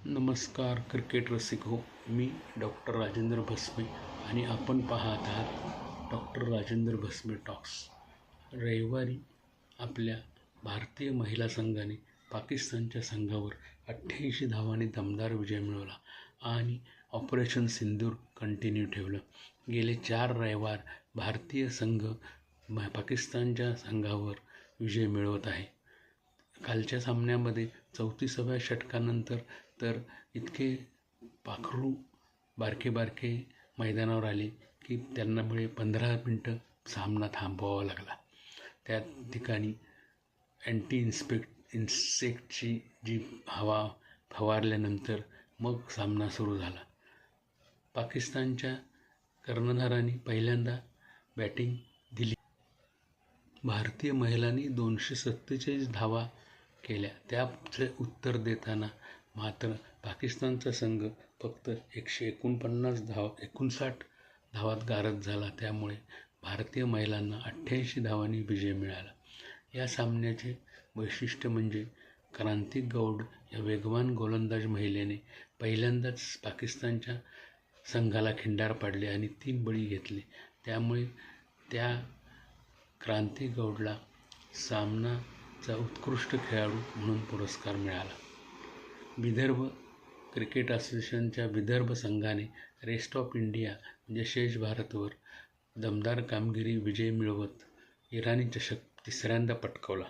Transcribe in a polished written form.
नमस्कार क्रिकेट रसिक हो. मी डॉक्टर राजेंद्र भस्मे आणि आपण पाहत आहात डॉक्टर राजेंद्र भस्मे टॉक्स. रविवारी आपल्या भारतीय महिला संघाने पाकिस्तानच्या संघावर 88 धावांनी दमदार विजय मिळवला आणि ऑपरेशन सिंदूर कंटिन्यू ठेवलं. गेले 4 रविवार भारतीय संघ पाकिस्तानच्या संघावर विजय मिळवत आहे. कालच्या सामन्यामध्ये 34व्या षटकानंतर तर इतके पाखरू बारके मैदानावर आले की त्यांना 15 मिनटं सामना थांबवावा लागला. त्या ठिकाणी इन्सेक्टची जी हवा फवारल्यानंतर मग सामना सुरू झाला. पाकिस्तानच्या कर्णधारांनी पहिल्यांदा बॅटिंग दिली. भारतीय महिलांनी 247 धावा केल्या. त्याचे उत्तर देताना मात्र पाकिस्तानचा संघ फक्त 159 धावात गारद झाला. त्यामुळे भारतीय महिलांना 88 धावांनी विजय मिळाला. या सामन्याचे वैशिष्ट्य म्हणजे क्रांती गौड या वेगवान गोलंदाज महिलेने पहिल्यांदाच पाकिस्तानच्या संघाला खिंडार पाडले आणि 3 बळी घेतले. त्यामुळे त्या क्रांती गौडला सामनाचा उत्कृष्ट खेळाडू म्हणून पुरस्कार मिळाला. विदर्भ क्रिकेट असोसिएशनच्या विदर्भ संघाने रेस्ट ऑफ इंडिया म्हणजे शेष भारतवर दमदार कामगिरी विजय मिळवत इराणी चषक 3ऱ्यांदा पटकावला.